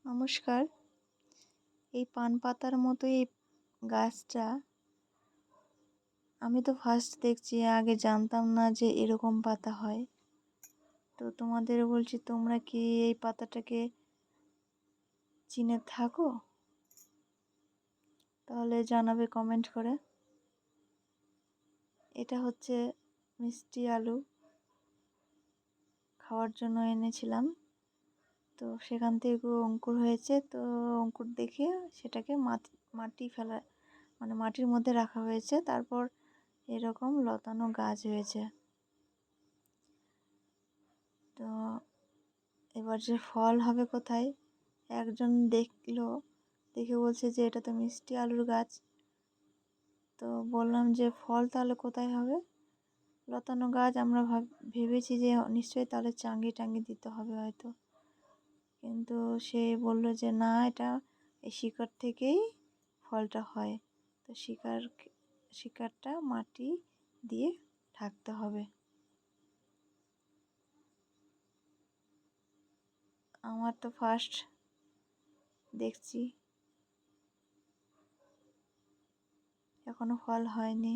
নমস্কার। এই পান পাতার মতো এই গাছটা আমি তো ফার্স্ট দেখছি, আগে জানতাম না যে এরকম পাতা হয়। তো তোমাদের বলছি, তোমরা কি এই পাতাটাকে চিনে থাকো? তাহলে জানাবে কমেন্ট করে। এটা হচ্ছে মিষ্টি আলু, খাওয়ার জন্য এনেছিলাম। তো সেখান থেকে অঙ্কুর হয়েছে, তো অঙ্কুর দেখে সেটাকে মাটির মধ্যে রাখা হয়েছে। তারপর এরকম লতানো গাছ হয়েছে। তো এবার যে ফল হবে কোথায়, একজন দেখলো, দেখে বলছে যে এটা তো মিষ্টি আলুর গাছ। তো বললাম যে ফল তাহলে কোথায় হবে? লতানো গাছ, আমরা ভেবেছি যে নিশ্চয়ই তাহলে চাঙ্গি টাঙ্গি দিতে হবে হয়তো। কিন্তু সে বলল যে না, এটা এই শিকড় থেকেই ফলটা হয়। তো শিকড়টা মাটি দিয়ে ঢাকতে হবে। আমার তো ফার্স্ট দেখছি, এখনো ফল হয়নি।